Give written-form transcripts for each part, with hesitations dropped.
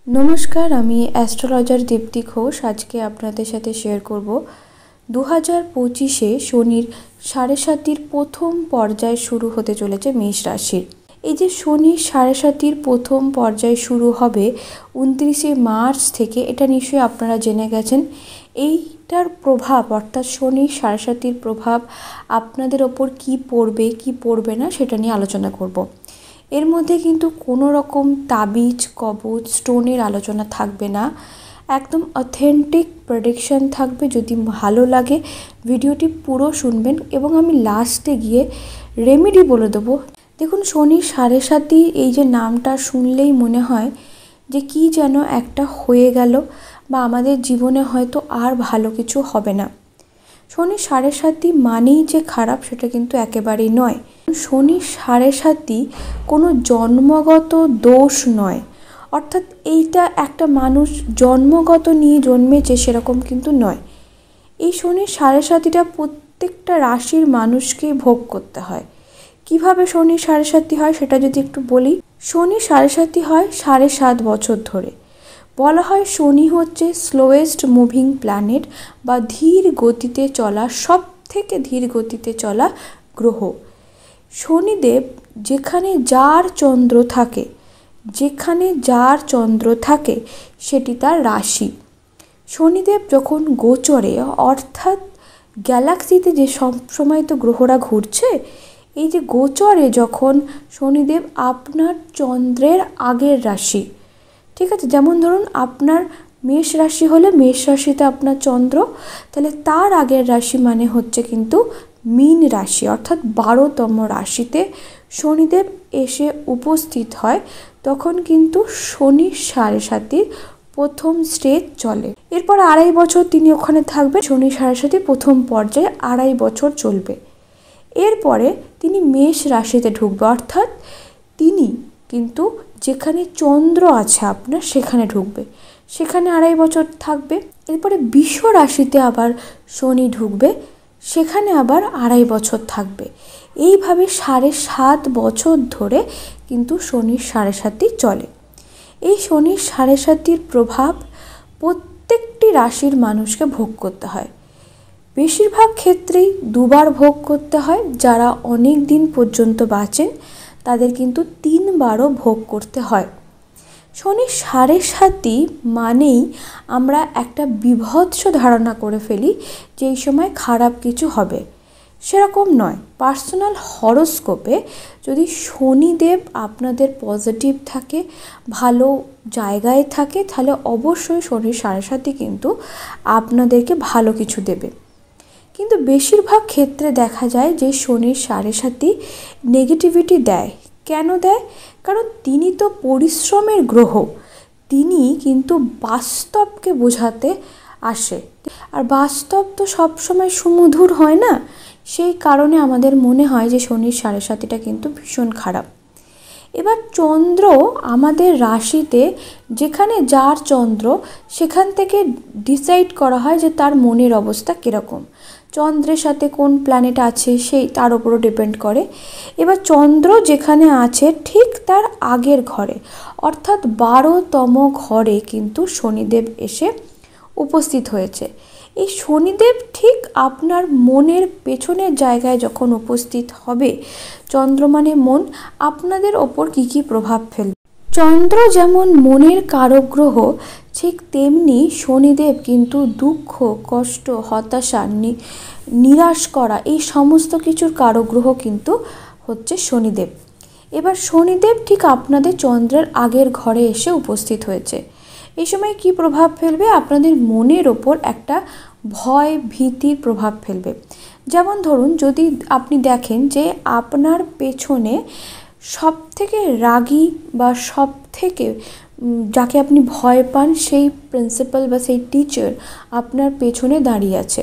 नमस्कार, आमी एस्ट्रोलजार दीप्ति घोष। आज के आपनादेर साथे शेयर करब 2025 शनिर 7.5 प्रथम पर्याय शुरू होते चलेছে मेष राशिर। এই যে শনি 7.5 প্রথম পর্যায় শুরু হবে 29 মার্চ থেকে, এটা নিশ্চয়ই আপনারা জেনে গেছেন। এইটার প্রভাব অর্থাৎ শনি 7.5 প্রভাব আপনাদের ওপর কি পড়বে কি পড়বে না সেটা নিয়ে আলোচনা করব। এর মধ্যে কিন্তু কোনো রকম তাবিজ কবচ স্টোনের আলোচনা থাকবে না, একদম অথেন্টিক প্রেডিকশন থাকবে। যদি ভালো লাগে ভিডিওটি পুরো শুনবেন এবং আমি লাস্টে গিয়ে রেমেডি বলে দেবো। দেখুন, শনি 7.5 এই যে নামটা শুনলেই মনে হয় যে কি যেন একটা হয়ে গেল বা আমাদের জীবনে হয়তো আর ভালো কিছু হবে না। শনি 7.5 মানেই যে খারাপ সেটা কিন্তু একেবারেই নয়। শনি 7.5 কোনো জন্মগত দোষ নয়, অর্থাৎ এইটা একটা মানুষ জন্মগত নিয়ে জন্মেছে সেরকম কিন্তু নয়। এই শনি 7.5টা প্রত্যেকটা রাশির মানুষকে ভোগ করতে হয়। কিভাবে শনি 7.5 হয় সেটা যদি একটু বলি। শনি 7.5 হয় 7.5 বছর ধরে। বলা হয় শনি হচ্ছে স্লোয়েস্ট মুভিং প্ল্যানেট বা ধীর গতিতে চলা, সব থেকে ধীর গতিতে চলা গ্রহ। শনিদেব যেখানে যার চন্দ্র থাকে, সেটি তার রাশি। শনিদেব যখন গোচরে, অর্থাৎ গ্যালাক্সিতে যে সব সময় তো গ্রহরা ঘুরছে, এই যে গোচরে যখন শনিদেব আপনার চন্দ্রের আগের রাশি, ঠিক আছে, যেমন ধরুন আপনার মেষ রাশি হলে মেষ রাশিতে আপনার চন্দ্র, তাহলে তার আগের রাশি মানে হচ্ছে কিন্তু মীন রাশি, অর্থাৎ 12তম রাশিতে শনিদেব এসে উপস্থিত হয়, তখন কিন্তু শনি 7.5 প্রথম স্টেজ চলে। এরপর 2.5 বছর তিনি ওখানে থাকবেন। শনি 7.5 প্রথম পর্যায়ে 2.5 বছর চলবে। এরপরে তিনি মেষ রাশিতে ঢুকবে, অর্থাৎ তিনি কিন্তু যেখানে চন্দ্র আছে আপনার সেখানে ঢুকবে, সেখানে 2.5 বছর থাকবে। এরপরে বৃষ রাশিতে আবার শনি ঢুকবে, সেখানে আবার 2.5 বছর থাকবে। এইভাবে 7.5 বছর ধরে কিন্তু শনি 7.5 চলে। এই শনি 7.5 প্রভাব প্রত্যেকটি রাশির মানুষকে ভোগ করতে হয়। বেশিরভাগ ক্ষেত্রেই দুবার ভোগ করতে হয়। যারা অনেক দিন পর্যন্ত বাঁচেন তাদের কিন্তু 3 বারও ভোগ করতে হয়। শনি 7.5 মানেই আমরা একটা বিভৎস ধারণা করে ফেলি যে এই সময় খারাপ কিছু হবে, সেরকম নয়। পার্সোনাল হরোস্কোপে যদি শনিদেব আপনাদের পজিটিভ থাকে, ভালো জায়গায় থাকে, তাহলে অবশ্যই শনি 7.5 কিন্তু আপনাদেরকে ভালো কিছু দেবে। কিন্তু বেশিরভাগ ক্ষেত্রে দেখা যায় যে শনি 7.5 নেগেটিভিটি দেয়। কেন দেয়? কারণ তিনি তো পরিশ্রমের গ্রহ, তিনি কিন্তু বাস্তবকে বোঝাতে আসে, আর বাস্তব তো সবসময় সুমধুর হয় না। সেই কারণে আমাদের মনে হয় যে শনি 7.5টা কিন্তু ভীষণ খারাপ। এবার চন্দ্র আমাদের রাশিতে, যেখানে যার চন্দ্র, সেখান থেকে ডিসাইড করা হয় যে তার মনের অবস্থা কীরকম। চন্দ্রের সাথে কোন প্ল্যানেট আছে সেই তার উপরও ডিপেন্ড করে। এবার চন্দ্র যেখানে আছে ঠিক তার আগের ঘরে, অর্থাৎ 12তম ঘরে কিন্তু শনিদেব এসে উপস্থিত হয়েছে। এই শনিদেব ঠিক আপনার মনের পেছনের জায়গায় যখন উপস্থিত হবে, চন্দ্র মানে মন, আপনাদের ওপর কী কী প্রভাব ফেলবে। চন্দ্র যেমন মনের কারক গ্রহ, ঠিক তেমনি শনিদেব কিন্তু দুঃখ, কষ্ট, হতাশা, নিরাশ করা, এই সমস্ত কিছুর কারক গ্রহ কিন্তু হচ্ছে শনিদেব। এবার শনিদেব ঠিক আপনাদের চন্দ্রের আগের ঘরে এসে উপস্থিত হয়েছে। এই সময় কি প্রভাব ফেলবে? আপনাদের মনের ওপর একটা ভয় ভীতির প্রভাব ফেলবে। যেমন ধরুন, যদি আপনি দেখেন যে আপনার পেছনে সব থেকে রাগী বা সব থেকে যাকে আপনি ভয় পান সেই প্রিন্সিপাল বা সেই টিচার আপনার পেছনে দাঁড়িয়ে আছে,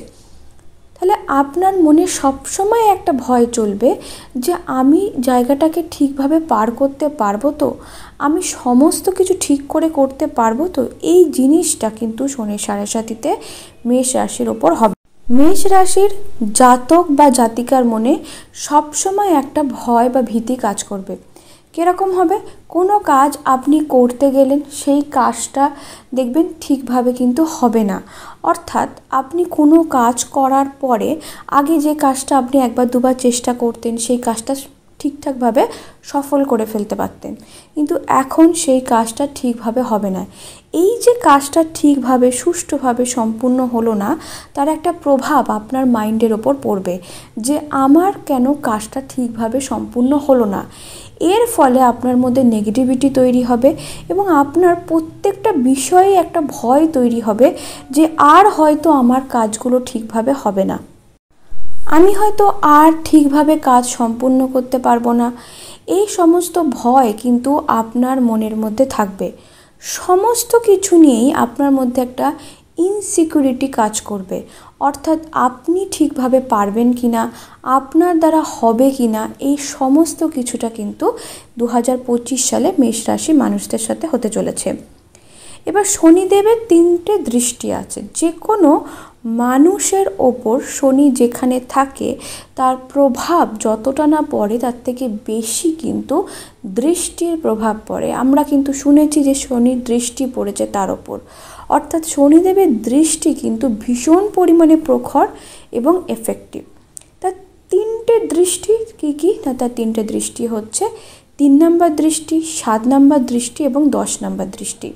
তাহলে আপনার মনে সবসময় একটা ভয় চলবে যে আমি জায়গাটাকে ঠিকভাবে পার করতে পারবো তো, আমি সমস্ত কিছু ঠিক করে করতে পারবো তো। এই জিনিসটা কিন্তু শনি 7.5 মেষ রাশির ওপর হবে। মেষ রাশির জাতক বা জাতিকার মনে সবসময় একটা ভয় বা ভীতি কাজ করবে। কীরকম হবে? কোনো কাজ আপনি করতে গেলেন, সেই কাজটা দেখবেন ঠিকভাবে কিন্তু হবে না। অর্থাৎ আপনি কোনো কাজ করার পরে আগে যে কাজটা আপনি একবার দুবার চেষ্টা করতেন, সেই কাজটা ঠিকঠাকভাবে সফল করে ফেলতে পারতেন, কিন্তু এখন সেই কাজটা ঠিকভাবে হবে না। এই যে কাজটা ঠিকভাবে সুষ্ঠুভাবে সম্পূর্ণ হলো না, তার একটা প্রভাব আপনার মাইন্ডের ওপর পড়বে যে আমার কেন কাজটা ঠিকভাবে সম্পূর্ণ হলো না। এর ফলে আপনার মধ্যে নেগেটিভিটি তৈরি হবে এবং আপনার প্রত্যেকটা বিষয়ে একটা ভয় তৈরি হবে যে আর হয়তো আমার কাজগুলো ঠিকভাবে হবে না, আমি হয়তো আর ঠিকভাবে কাজ সম্পূর্ণ করতে পারবো না। এই সমস্ত ভয় কিন্তু আপনার মনের মধ্যে থাকবে। সমস্ত কিছু নিয়েই আপনার মধ্যে একটা ইনসিকিউরিটি কাজ করবে। অর্থাৎ আপনি ঠিকভাবে পারবেন কি না, আপনার দ্বারা হবে কি না, এই সমস্ত কিছুটা কিন্তু 2025 সালে মেষ রাশি মানুষদের সাথে হতে চলেছে। এবার শনিদেবের 3টে দৃষ্টি আছে। যে কোনো মানুষের ওপর শনি যেখানে থাকে তার প্রভাব যতটা না পড়ে তার থেকে বেশি কিন্তু দৃষ্টির প্রভাব পড়ে। আমরা কিন্তু শুনেছি যে শনির দৃষ্টি পড়েছে তার ওপর। অর্থাৎ শনিদেবের দৃষ্টি কিন্তু ভীষণ পরিমাণে প্রখর এবং এফেক্টিভ। তার 3টে দৃষ্টি কী কী? না, তার 3টে দৃষ্টি হচ্ছে 3 নম্বর দৃষ্টি, 7 নম্বর দৃষ্টি এবং 10 নম্বর দৃষ্টি।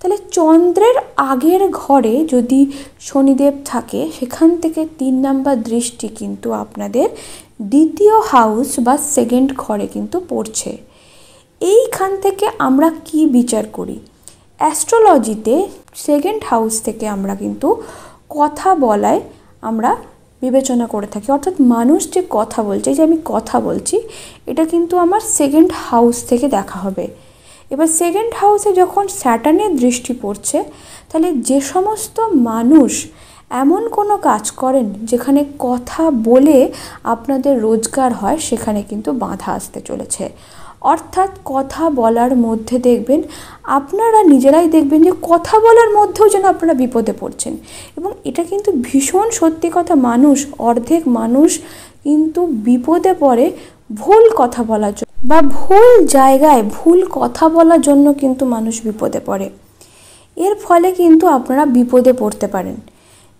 তাহলে চন্দ্রের আগের ঘরে যদি শনিদেব থাকে, সেখান থেকে 3 নম্বর দৃষ্টি কিন্তু আপনাদের দ্বিতীয় হাউস বা সেকেন্ড ঘরে কিন্তু পড়ছে। এইখান থেকে আমরা কি বিচার করি? অ্যাস্ট্রোলজিতে সেকেন্ড হাউস থেকে আমরা কিন্তু কথা বলায় আমরা বিবেচনা করে থাকি। অর্থাৎ মানুষ যে কথা বলছে, যে আমি কথা বলছি, এটা কিন্তু আমার সেকেন্ড হাউস থেকে দেখা হবে। এবার সেকেন্ড হাউসে যখন স্যাটার্নের দৃষ্টি পড়ছে, তাহলে যে সমস্ত মানুষ এমন কোনো কাজ করেন যেখানে কথা বলে আপনাদের রোজগার হয়, সেখানে কিন্তু বাধা আসতে চলেছে। অর্থাৎ কথা বলার মধ্যে দেখবেন, আপনারা নিজেরাই দেখবেন যে কথা বলার মধ্যেও যেন আপনারা বিপদে পড়ছেন। এবং এটা কিন্তু ভীষণ সত্যি কথা, অর্ধেক মানুষ কিন্তু বিপদে পড়ে ভুল কথা বলার জন্য, বা ভুল জায়গায় ভুল কথা বলার জন্য কিন্তু মানুষ বিপদে পড়ে। এর ফলে কিন্তু আপনারা বিপদে পড়তে পারেন।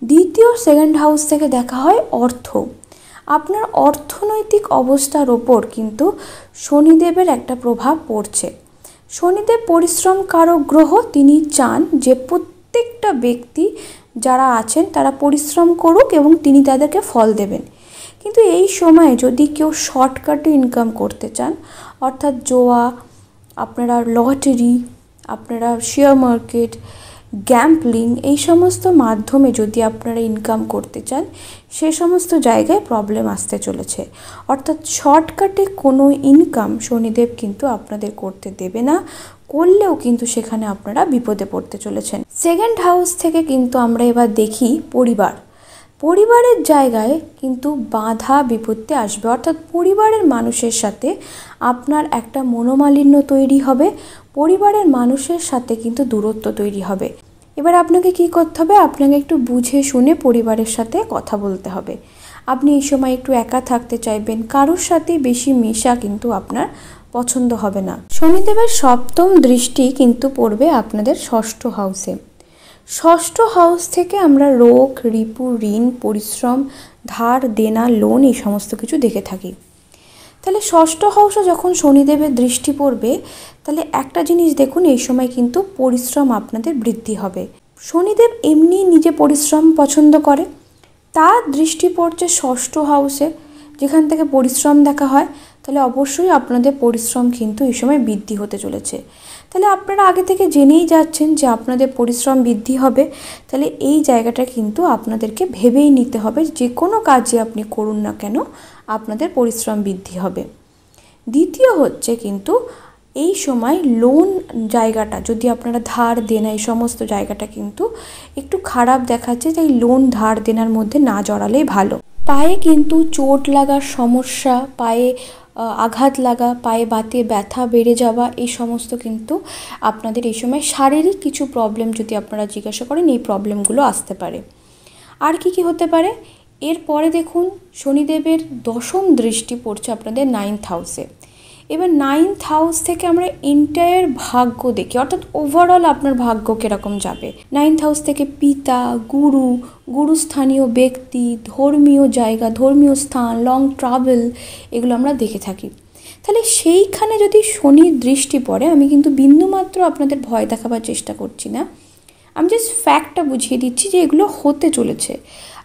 দ্বিতীয় সেকেন্ড হাউস থেকে দেখা হয় অর্থ। আপনার অর্থনৈতিক অবস্থার ওপর কিন্তু শনিদেবের একটা প্রভাব পড়ছে। শনিদেব পরিশ্রমকারক গ্রহ। তিনি চান যে প্রত্যেকটা ব্যক্তি যারা আছেন তারা পরিশ্রম করুক এবং তিনি তাদেরকে ফল দেবেন। কিন্তু এই সময় যদি কেউ শর্টকাটে ইনকাম করতে চান, অর্থাৎ জোয়া, আপনারা লটারি, আপনারা শেয়ার মার্কেট, গ্যাম্বলিং, এই সমস্ত মাধ্যমে যদি আপনারা ইনকাম করতে চান, সে সমস্ত জায়গায় প্রবলেম আসতে চলেছে। অর্থাৎ শর্টকাটে কোনো ইনকাম শনিদেব কিন্তু আপনাদের করতে দেবে না, করলেও কিন্তু সেখানে আপনারা বিপদে পড়তে চলেছেন। সেকেন্ড হাউস থেকে কিন্তু আমরা এবার দেখি পরিবারের জায়গায় কিন্তু বাধা বিপত্তি আসবে। অর্থাৎ পরিবারের মানুষের সাথে আপনার একটা মনোমালিন্য তৈরি হবে, পরিবারের মানুষের সাথে কিন্তু দূরত্ব তৈরি হবে। এবার আপনাকে কি করতে হবে? আপনাকে একটু বুঝে শুনে পরিবারের সাথে কথা বলতে হবে। আপনি এই সময় একটু একা থাকতে চাইবেন, কারোর সাথে বেশি মেশা কিন্তু আপনার পছন্দ হবে না। শনিদেবের 7ম দৃষ্টি কিন্তু পড়বে আপনাদের 6ষ্ঠ হাউসে। 6ষ্ঠ হাউস থেকে আমরা রোগ, রিপু, ঋণ, পরিশ্রম, ধার দেনা, লোন, এই সমস্ত কিছু দেখে থাকি। তাহলে 6ষ্ঠ হাউসে যখন শনিদেবের দৃষ্টি পড়বে, তাহলে একটা জিনিস দেখুন, এই সময় কিন্তু পরিশ্রম আপনাদের বৃদ্ধি হবে। শনিদেব এমনি নিজে পরিশ্রম পছন্দ করে, তার দৃষ্টি পড়ছে 6ষ্ঠ হাউসে, যেখান থেকে পরিশ্রম দেখা হয়। তাহলে অবশ্যই আপনাদের পরিশ্রম কিন্তু এই সময় বৃদ্ধি হতে চলেছে। তাহলে আপনারা আগে থেকে জেনেই যাচ্ছেন যে আপনাদের পরিশ্রম বৃদ্ধি হবে। তাহলে এই জায়গাটা কিন্তু আপনাদেরকে ভেবেই নিতে হবে, যে কোনো কাজই আপনি করুন না কেন আপনাদের পরিশ্রম বৃদ্ধি হবে। দ্বিতীয় হচ্ছে কিন্তু এই সময় লোন জায়গাটা, যদি আপনারা ধার দেনা, এই সমস্ত জায়গাটা কিন্তু একটু খারাপ দেখাচ্ছে, তাই লোন ধার দেনার মধ্যে না জড়ালেই ভালো। পায়ে কিন্তু চোট লাগার সমস্যা, পায়ে আঘাত লাগা, পায়ে বাতে ব্যথা বেড়ে যাওয়া, এই সমস্ত কিন্তু আপনাদের এই সময় শারীরিক কিছু প্রবলেম যদি আপনারা জিজ্ঞাসা করেন, এই প্রবলেমগুলো আসতে পারে। আর কি কি হতে পারে? এরপরে দেখুন শনিদেবের 10ম দৃষ্টি পড়ছে আপনাদের 9th হাউসে। এবার 9th হাউস থেকে আমরা এন্টায়ার ভাগ্য দেখি, অর্থাৎ ওভারঅল আপনার ভাগ্য কীরকম যাবে। 9th হাউস থেকে পিতা, গুরু, গুরুস্থানীয় ব্যক্তি, ধর্মীয় জায়গা, ধর্মীয় স্থান, লং ট্রাভেল, এগুলো আমরা দেখে থাকি। তাহলে সেইখানে যদি শনির দৃষ্টি পড়ে, আমি কিন্তু বিন্দুমাত্র আপনাদের ভয় দেখাবার চেষ্টা করছি না, আমি জাস্ট ফ্যাক্টটা বুঝিয়ে দিচ্ছি যে এগুলো হতে চলেছে।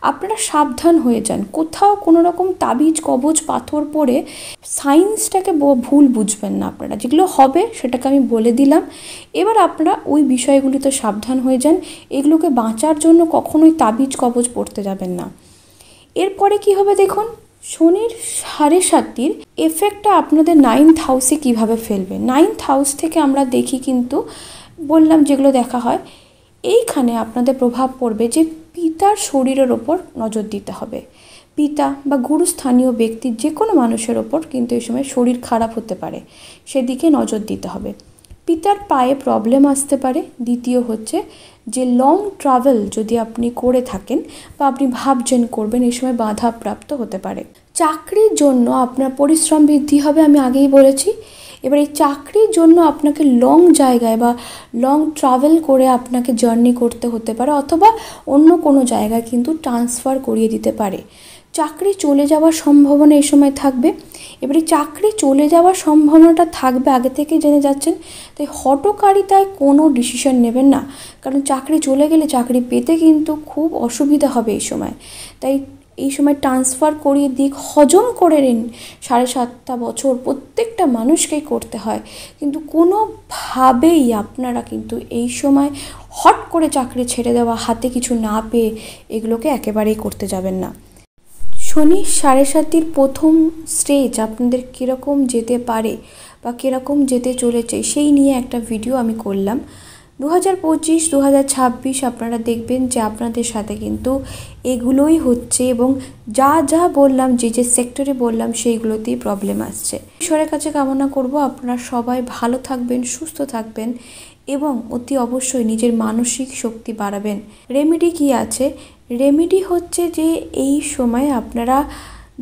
আপনারা সাবধান হয়ে যান, কোথাও কোনো রকম তাবিজ কবজ পাথর পড়ে সায়েন্সটাকে ভুল বুঝবেন না। আপনারা যেগুলো হবে সেটাকে আমি বলে দিলাম, এবার আপনারা ওই বিষয়গুলিতে সাবধান হয়ে যান। এগুলোকে বাঁচার জন্য কখনোই তাবিজ কবজ পড়তে যাবেন না। এরপরে কি হবে দেখুন, শনির 7.5 এফেক্টটা আপনাদের 9th হাউসে কীভাবে ফেলবে। 9th হাউস থেকে আমরা দেখি, কিন্তু বললাম যেগুলো দেখা হয়, এইখানে আপনাদের প্রভাব পড়বে যে পিতার শরীরের ওপর নজর দিতে হবে। পিতা বা গুরুস্থানীয় ব্যক্তির যে কোনো মানুষের ওপর কিন্তু এই সময় শরীর খারাপ হতে পারে, সেদিকে নজর দিতে হবে। পিতার পায়ে প্রবলেম আসতে পারে। দ্বিতীয় হচ্ছে যে লং ট্রাভেল যদি আপনি করে থাকেন বা আপনি ভাবছেন করবেন, এই সময় বাধাপ্রাপ্ত হতে পারে। চাকরির জন্য আপনার পরিশ্রম বৃদ্ধি হবে, আমি আগেই বলেছি। এবার এই চাকরির জন্য আপনাকে লং জায়গায় বা লং ট্রাভেল করে আপনাকে জার্নি করতে হতে পারে, অথবা অন্য কোনো জায়গায় কিন্তু ট্রান্সফার করিয়ে দিতে পারে। চাকরি চলে যাওয়ার সম্ভাবনা এই সময় থাকবে। এবারে চাকরি চলে যাওয়ার সম্ভাবনাটা থাকবে, আগে থেকে জেনে যাচ্ছেন। তাই হঠকারিতায় কোনো ডিসিশন নেবেন না, কারণ চাকরি চলে গেলে চাকরি পেতে কিন্তু খুব অসুবিধা হবে এই সময়। তাই এই সময় ট্রান্সফার করিয়ে দিক, হজম করে নিন। 7.5টা বছর প্রত্যেকটা মানুষকেই করতে হয়, কিন্তু কোনোভাবেই আপনারা কিন্তু এই সময় হট করে চাকরি ছেড়ে দেওয়া, হাতে কিছু না পেয়ে এগুলোকে একেবারেই করতে যাবেন না। শনি 7.5 প্রথম স্টেজ আপনাদের কীরকম যেতে পারে বা কীরকম যেতে চলেছে সেই নিয়ে একটা ভিডিও আমি করলাম। 2025, 2026 আপনারা দেখবেন যে আপনাদের সাথে কিন্তু এগুলোই হচ্ছে, এবং যা যা বললাম, যে যে সেক্টরে বললাম, সেইগুলোতেই প্রবলেম আসছে। ঈশ্বরের কাছে কামনা করব আপনারা সবাই ভালো থাকবেন, সুস্থ থাকবেন, এবং অতি অবশ্যই নিজের মানসিক শক্তি বাড়াবেন। রেমেডি কি আছে? রেমেডি হচ্ছে যে এই সময় আপনারা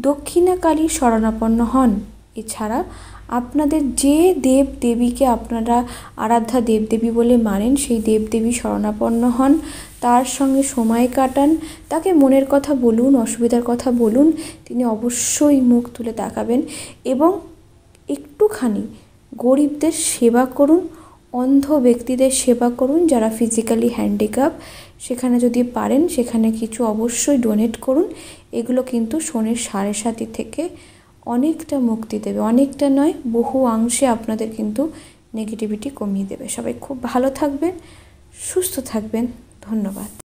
দক্ষিণাকালীর শরণাপন্ন হন। এছাড়া আপনাদের যে দেব দেবীকে আপনারা আরাধ্যা দেবদেবী বলে মানেন, সেই দেবদেবী শরণাপন্ন হন, তার সঙ্গে সময় কাটান, তাকে মনের কথা বলুন, অসুবিধার কথা বলুন, তিনি অবশ্যই মুখ তুলে তাকাবেন। এবং একটুখানি গরিবদের সেবা করুন, অন্ধ ব্যক্তিদের সেবা করুন, যারা ফিজিক্যালি হ্যান্ডিক্যাপ, সেখানে যদি পারেন সেখানে কিছু অবশ্যই ডোনেট করুন। এগুলো কিন্তু শনির 7.5 থেকে অনেকটা মুক্তি দেবে, অনেকটা নয়, বহু অংশে আপনাদের কিন্তু নেগেটিভিটি কমিয়ে দেবে। সবাই খুব ভালো থাকবেন, সুস্থ থাকবেন। ধন্যবাদ।